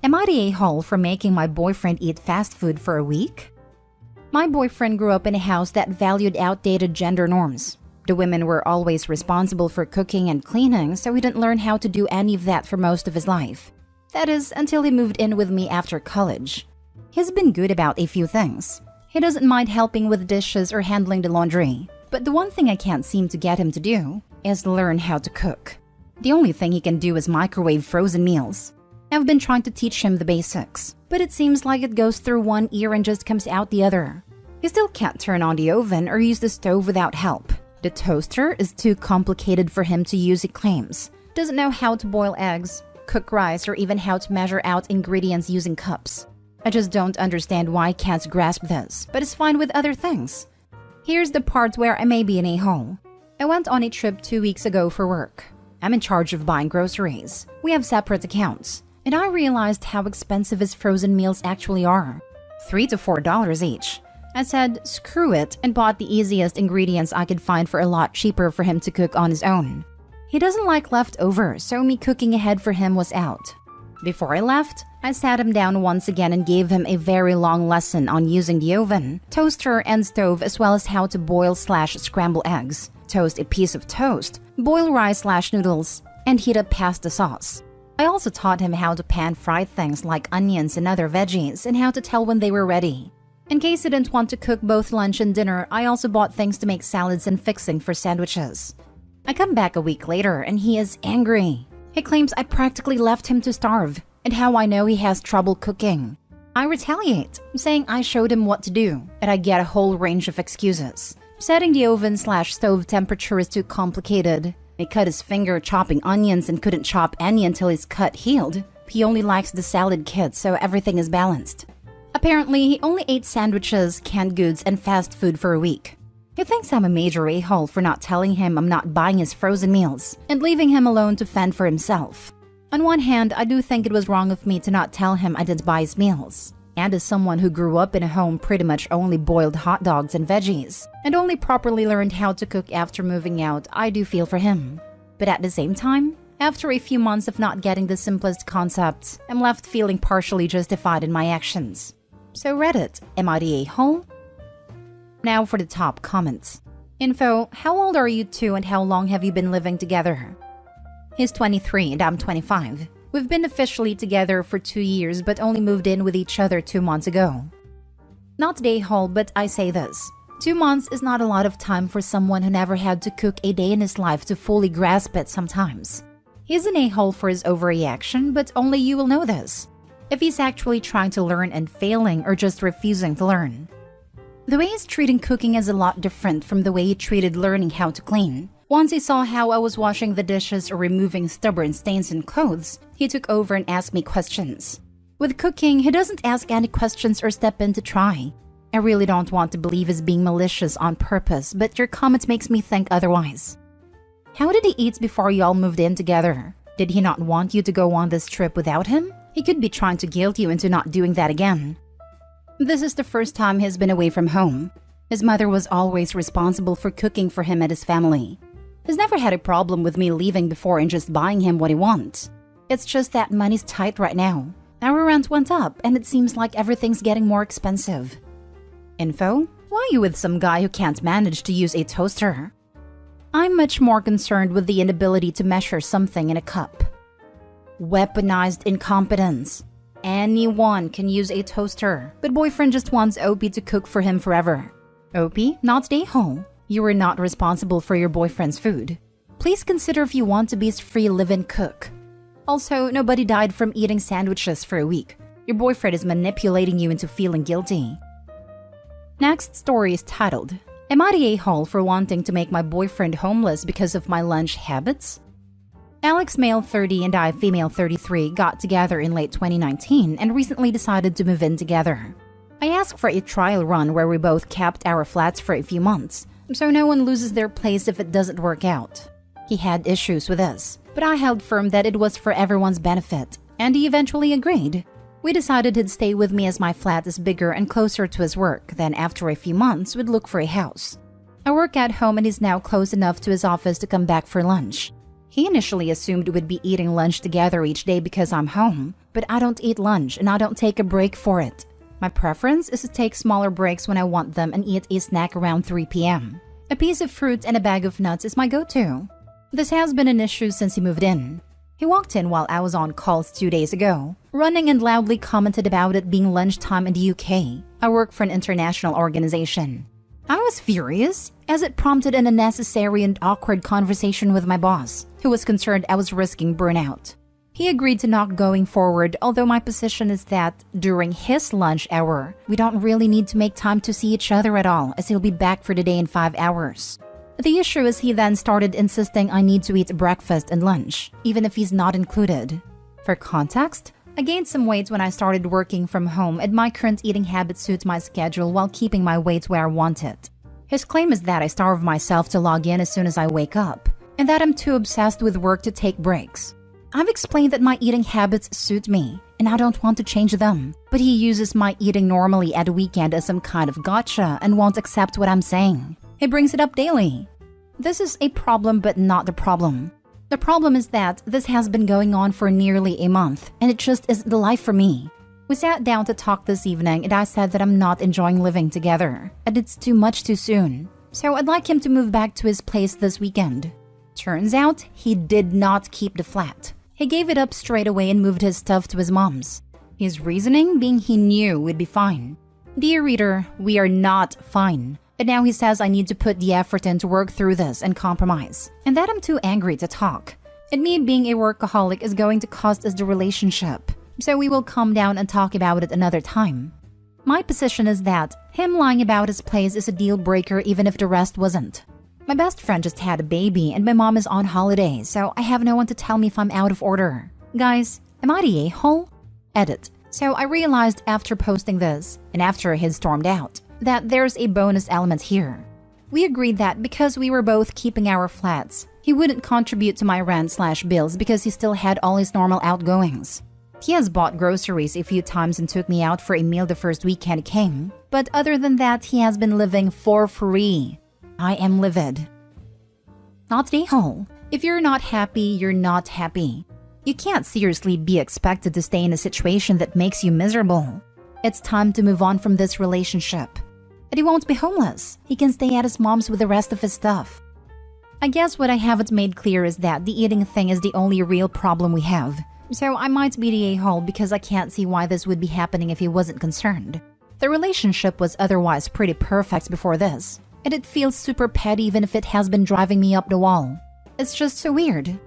Am I the a-hole for making my boyfriend eat fast food for a week? My boyfriend grew up in a house that valued outdated gender norms. The women were always responsible for cooking and cleaning, so he didn't learn how to do any of that for most of his life. That is, until he moved in with me after college. He's been good about a few things. He doesn't mind helping with dishes or handling the laundry. But the one thing I can't seem to get him to do is learn how to cook. The only thing he can do is microwave frozen meals. I've been trying to teach him the basics, but it seems like it goes through one ear and just comes out the other. He still can't turn on the oven or use the stove without help. The toaster is too complicated for him to use, he claims. Doesn't know how to boil eggs, cook rice, or even how to measure out ingredients using cups. I just don't understand why he can't grasp this, but it's fine with other things. Here's the part where I may be an a-hole. I went on a trip 2 weeks ago for work. I'm in charge of buying groceries. We have separate accounts. And I realized how expensive his frozen meals actually are. $3 to $4 each. I said, screw it, and bought the easiest ingredients I could find for a lot cheaper for him to cook on his own. He doesn't like leftovers, so me cooking ahead for him was out. Before I left, I sat him down once again and gave him a very long lesson on using the oven, toaster, and stove, as well as how to boil/scramble eggs, toast a piece of toast, boil rice/noodles, and heat up pasta sauce. I also taught him how to pan-fry things like onions and other veggies and how to tell when they were ready. In case he didn't want to cook both lunch and dinner, I also bought things to make salads and fixing for sandwiches. I come back a week later and he is angry. He claims I practically left him to starve and how I know he has trouble cooking. I retaliate, saying I showed him what to do, and I get a whole range of excuses. Setting the oven/stove temperature is too complicated. He cut his finger chopping onions and couldn't chop any until his cut healed. He only likes the salad kit, so everything is balanced. Apparently, he only ate sandwiches, canned goods, and fast food for a week. He thinks I'm a major a-hole for not telling him I'm not buying his frozen meals and leaving him alone to fend for himself. On one hand, I do think it was wrong of me to not tell him I didn't buy his meals. And as someone who grew up in a home pretty much only boiled hot dogs and veggies, and only properly learned how to cook after moving out, I do feel for him. But at the same time, after a few months of not getting the simplest concepts, I'm left feeling partially justified in my actions. So Reddit, am I the a-hole? Now for the top comments. Info, how old are you two and how long have you been living together? He's 23 and I'm 25. We've been officially together for 2 years but only moved in with each other 2 months ago. Not the a-hole, but I say this. 2 months is not a lot of time for someone who never had to cook a day in his life to fully grasp it sometimes. He's an a-hole for his overreaction, but only you will know this. If he's actually trying to learn and failing or just refusing to learn. The way he's treating cooking is a lot different from the way he treated learning how to clean. Once he saw how I was washing the dishes or removing stubborn stains in clothes, he took over and asked me questions. With cooking, he doesn't ask any questions or step in to try. I really don't want to believe he's being malicious on purpose, but your comments makes me think otherwise. How did he eat before y'all moved in together? Did he not want you to go on this trip without him? He could be trying to guilt you into not doing that again. This is the first time he's been away from home. His mother was always responsible for cooking for him and his family. He's never had a problem with me leaving before and just buying him what he wants. It's just that money's tight right now. Our rent went up and it seems like everything's getting more expensive. Info, why are you with some guy who can't manage to use a toaster? I'm much more concerned with the inability to measure something in a cup. Weaponized incompetence. Anyone can use a toaster, but boyfriend just wants OP to cook for him forever. OP, not the a-hole. You are not responsible for your boyfriend's food. Please consider if you want to be his free live-in cook. Also, nobody died from eating sandwiches for a week. Your boyfriend is manipulating you into feeling guilty. Next story is titled, Am I the a-hole for wanting to make my boyfriend homeless because of my lunch habits? Alex, male 30, and I, female 33, got together in late 2019 and recently decided to move in together. I asked for a trial run where we both kept our flats for a few months, so no one loses their place if it doesn't work out. He had issues with this, but I held firm that it was for everyone's benefit, and he eventually agreed. We decided he'd stay with me as my flat is bigger and closer to his work, then after a few months we'd look for a house. I work at home and he's now close enough to his office to come back for lunch. He initially assumed we'd be eating lunch together each day because I'm home, but I don't eat lunch and I don't take a break for it. My preference is to take smaller breaks when I want them and eat a snack around 3 p.m. A piece of fruit and a bag of nuts is my go-to. This has been an issue since he moved in. He walked in while I was on calls 2 days ago, running and loudly commented about it being lunchtime in the UK. I work for an international organization. I was furious, as it prompted an unnecessary and awkward conversation with my boss, who was concerned I was risking burnout. He agreed to not going forward, although my position is that during his lunch hour, we don't really need to make time to see each other at all, as he'll be back for the day in 5 hours. The issue is he then started insisting I need to eat breakfast and lunch, even if he's not included. For context, I gained some weight when I started working from home, and my current eating habit suits my schedule while keeping my weight where I want it. His claim is that I starve myself to log in as soon as I wake up, and that I'm too obsessed with work to take breaks. I've explained that my eating habits suit me, and I don't want to change them, but he uses my eating normally at a weekend as some kind of gotcha and won't accept what I'm saying. He brings it up daily. This is a problem, but not the problem. The problem is that this has been going on for nearly a month, and it just isn't the life for me. We sat down to talk this evening, and I said that I'm not enjoying living together, and it's too much too soon. So I'd like him to move back to his place this weekend. Turns out, he did not keep the flat. He gave it up straight away and moved his stuff to his mom's. His reasoning being he knew we'd be fine. Dear reader, we are not fine. And now he says I need to put the effort in to work through this and compromise, and that I'm too angry to talk. And me being a workaholic is going to cost us the relationship, so we will calm down and talk about it another time. My position is that him lying about his place is a deal breaker even if the rest wasn't. My best friend just had a baby and my mom is on holiday, so I have no one to tell me if I'm out of order. Guys, am I the a-hole? Edit. So I realized after posting this, and after he stormed out, that there's a bonus element here. We agreed that because we were both keeping our flats, he wouldn't contribute to my rent/bills because he still had all his normal outgoings. He has bought groceries a few times and took me out for a meal the first weekend he came, but other than that, he has been living for free. I am livid. Not the a-hole. If you're not happy, you're not happy. You can't seriously be expected to stay in a situation that makes you miserable. It's time to move on from this relationship. And he won't be homeless. He can stay at his mom's with the rest of his stuff. I guess what I haven't made clear is that the eating thing is the only real problem we have. So I might be the a-hole because I can't see why this would be happening if he wasn't concerned. The relationship was otherwise pretty perfect before this. And it feels super petty even if it has been driving me up the wall. It's just so weird.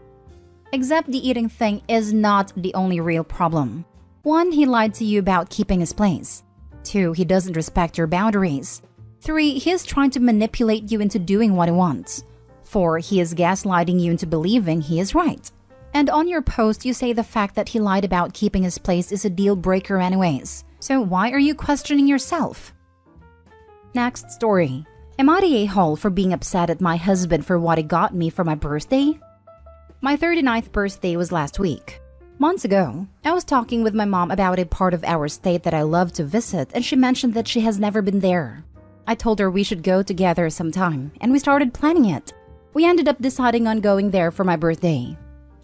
Except the eating thing is not the only real problem. 1, he lied to you about keeping his place. 2, he doesn't respect your boundaries. 3, he is trying to manipulate you into doing what he wants. 4, he is gaslighting you into believing he is right. And on your post, you say the fact that he lied about keeping his place is a deal breaker anyways. So why are you questioning yourself? Next story. Am I the a-hole for being upset at my husband for what he got me for my birthday? My 39th birthday was last week. Months ago, I was talking with my mom about a part of our state that I love to visit, and she mentioned that she has never been there. I told her we should go together sometime, and we started planning it. We ended up deciding on going there for my birthday.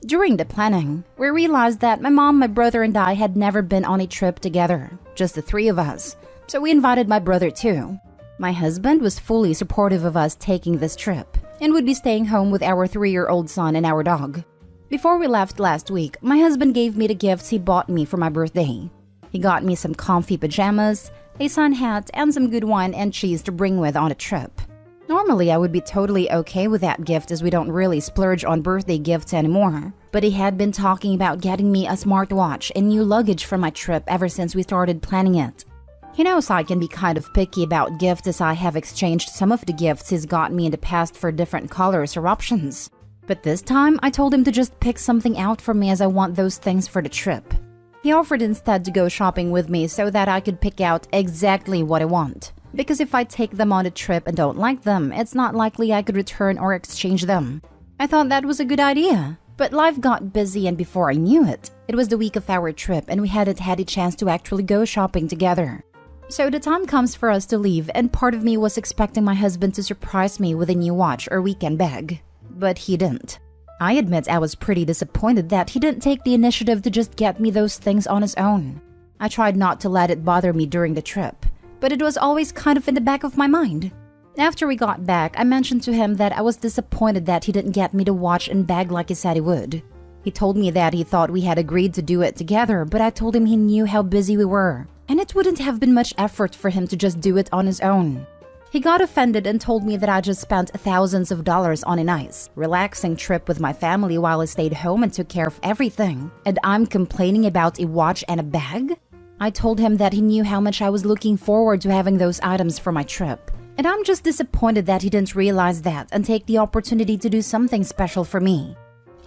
During the planning, we realized that my mom, my brother, and I had never been on a trip together, just the 3 of us, so we invited my brother too. My husband was fully supportive of us taking this trip and would be staying home with our 3-year-old son and our dog. Before we left last week, my husband gave me the gifts he bought me for my birthday. He got me some comfy pajamas, a sun hat, and some good wine and cheese to bring with on a trip. Normally, I would be totally okay with that gift as we don't really splurge on birthday gifts anymore. But he had been talking about getting me a smartwatch and new luggage for my trip ever since we started planning it. He knows I can be kind of picky about gifts as I have exchanged some of the gifts he's got me in the past for different colors or options. But this time, I told him to just pick something out for me as I want those things for the trip. He offered instead to go shopping with me so that I could pick out exactly what I want. Because if I take them on a trip and don't like them, it's not likely I could return or exchange them. I thought that was a good idea. But life got busy, and before I knew it, it was the week of our trip and we hadn't had a chance to actually go shopping together. So the time comes for us to leave, and part of me was expecting my husband to surprise me with a new watch or weekend bag. But he didn't. I admit I was pretty disappointed that he didn't take the initiative to just get me those things on his own. I tried not to let it bother me during the trip, but it was always kind of in the back of my mind. After we got back, I mentioned to him that I was disappointed that he didn't get me to watch and bag like he said he would. He told me that he thought we had agreed to do it together, but I told him he knew how busy we were, and it wouldn't have been much effort for him to just do it on his own. He got offended and told me that I just spent thousands of dollars on a nice, relaxing trip with my family while I stayed home and took care of everything, and I'm complaining about a watch and a bag? I told him that he knew how much I was looking forward to having those items for my trip, and I'm just disappointed that he didn't realize that and take the opportunity to do something special for me.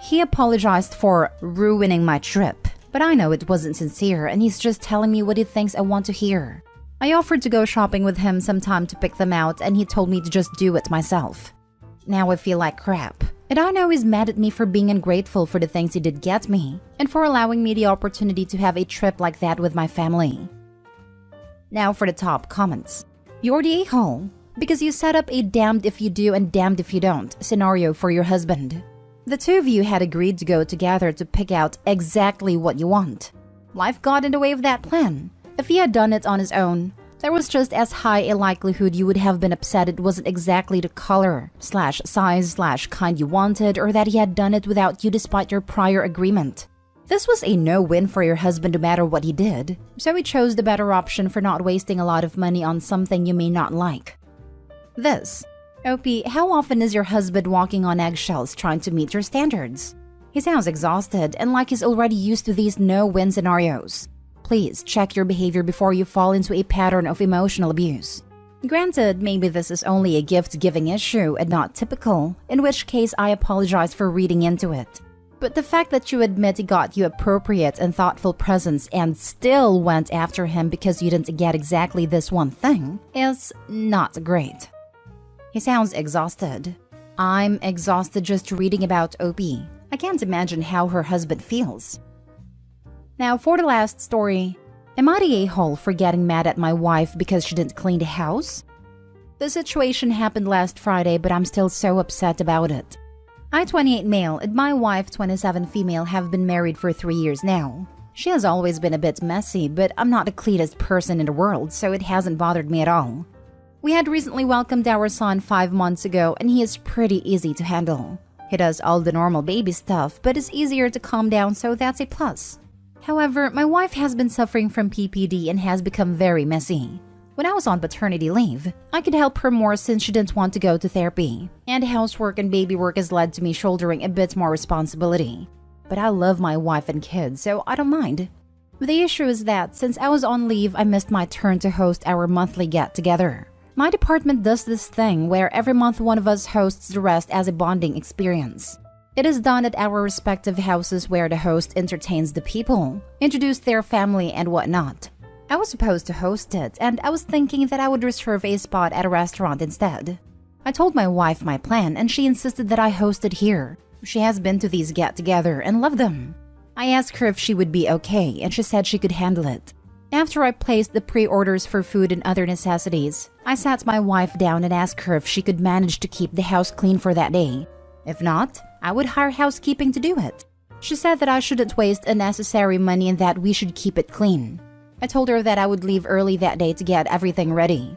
He apologized for ruining my trip, but I know it wasn't sincere and he's just telling me what he thinks I want to hear. I offered to go shopping with him sometime to pick them out and he told me to just do it myself. Now I feel like crap, and I know he's mad at me for being ungrateful for the things he did get me and for allowing me the opportunity to have a trip like that with my family. Now for the top comments. You're the a-hole because you set up a damned if you do and damned if you don't scenario for your husband. The two of you had agreed to go together to pick out exactly what you want. Life got in the way of that plan. If he had done it on his own, there was just as high a likelihood you would have been upset it wasn't exactly the color/size/kind you wanted, or that he had done it without you despite your prior agreement. This was a no-win for your husband no matter what he did, so he chose the better option for not wasting a lot of money on something you may not like. This. Opie, how often is your husband walking on eggshells trying to meet your standards? He sounds exhausted and like he's already used to these no-win scenarios. Please check your behavior before you fall into a pattern of emotional abuse. Granted, maybe this is only a gift-giving issue and not typical, in which case I apologize for reading into it. But the fact that you admit he got you appropriate and thoughtful presents and still went after him because you didn't get exactly this one thing is not great. He sounds exhausted. I'm exhausted just reading about Opie. I can't imagine how her husband feels. Now for the last story. Am I the a-hole for getting mad at my wife because she didn't clean the house? The situation happened last Friday, but I'm still so upset about it. I, 28 male, and my wife, 27 female, have been married for 3 years now. She has always been a bit messy, but I'm not the cleanest person in the world, so it hasn't bothered me at all. We had recently welcomed our son 5 months ago, and he is pretty easy to handle. He does all the normal baby stuff, but is easier to calm down, so that's a plus. However, my wife has been suffering from PPD and has become very messy. When I was on paternity leave, I could help her more since she didn't want to go to therapy, and housework and baby work has led to me shouldering a bit more responsibility. But I love my wife and kids, so I don't mind. The issue is that since I was on leave, I missed my turn to host our monthly get-together. My department does this thing where every month one of us hosts the rest as a bonding experience. It is done at our respective houses where the host entertains the people, introduce their family and whatnot. I was supposed to host it, and I was thinking that I would reserve a spot at a restaurant instead. I told my wife my plan, and she insisted that I host it here. She has been to these get-together and loved them. I asked her if she would be okay, and she said she could handle it. After I placed the pre-orders for food and other necessities, I sat my wife down and asked her if she could manage to keep the house clean for that day. If not, I would hire housekeeping to do it. She said that I shouldn't waste unnecessary money and that we should keep it clean. I told her that I would leave early that day to get everything ready.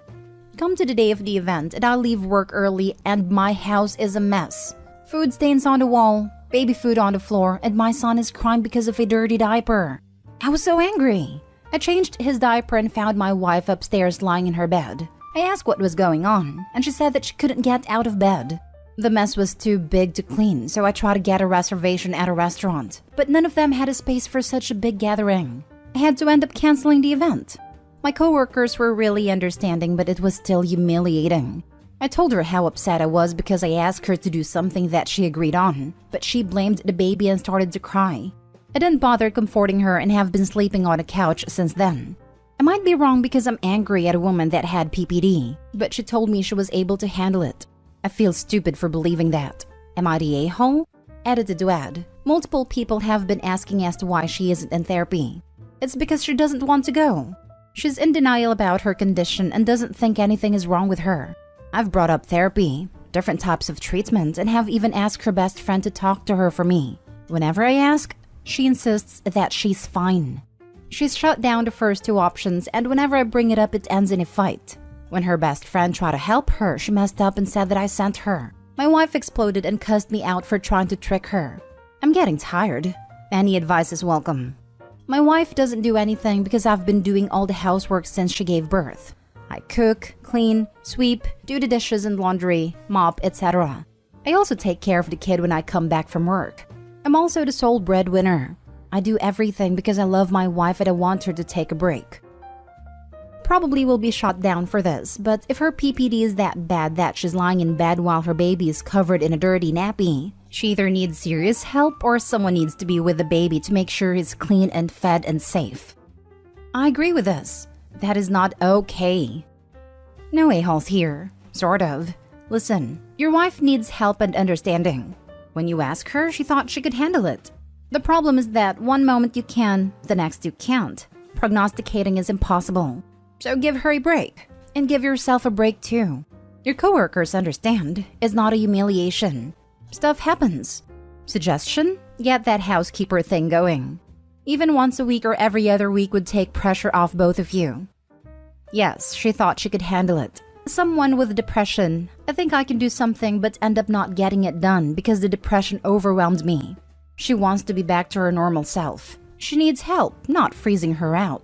Come to the day of the event and I'll leave work early and my house is a mess. Food stains on the wall, baby food on the floor, and my son is crying because of a dirty diaper. I was so angry. I changed his diaper and found my wife upstairs lying in her bed. I asked what was going on, and she said that she couldn't get out of bed. The mess was too big to clean, so I tried to get a reservation at a restaurant, but none of them had a space for such a big gathering. I had to end up canceling the event. My coworkers were really understanding, but it was still humiliating. I told her how upset I was because I asked her to do something that she agreed on, but she blamed the baby and started to cry. I didn't bother comforting her and have been sleeping on a couch since then. I might be wrong because I'm angry at a woman that had PPD, but she told me she was able to handle it. I feel stupid for believing that. Am I the a-hole? Edited to add, multiple people have been asking as to why she isn't in therapy. It's because she doesn't want to go. She's in denial about her condition and doesn't think anything is wrong with her. I've brought up therapy, different types of treatment and have even asked her best friend to talk to her for me. Whenever I ask, she insists that she's fine. She's shut down the first two options, and whenever I bring it up, it ends in a fight. When her best friend tried to help her, she messed up and said that I sent her. My wife exploded and cussed me out for trying to trick her. I'm getting tired. Any advice is welcome. My wife doesn't do anything because I've been doing all the housework since she gave birth. I cook, clean, sweep, do the dishes and laundry, mop, etc. I also take care of the kid when I come back from work. I'm also the sole breadwinner. I do everything because I love my wife and I want her to take a break. Probably will be shot down for this, but if her PPD is that bad that she's lying in bed while her baby is covered in a dirty nappy, she either needs serious help or someone needs to be with the baby to make sure he's clean and fed and safe. I agree with this. That is not okay. No a-holes here. Sort of. Listen, your wife needs help and understanding. When you ask her, she thought she could handle it. The problem is that one moment you can, the next you can't. Prognosticating is impossible. So give her a break. And give yourself a break too. Your coworkers understand. It's not a humiliation. Stuff happens. Suggestion? Get that housekeeper thing going. Even once a week or every other week would take pressure off both of you. Yes, she thought she could handle it. Someone with depression, I think I can do something but end up not getting it done because the depression overwhelmed me. She wants to be back to her normal self. She needs help, not freezing her out.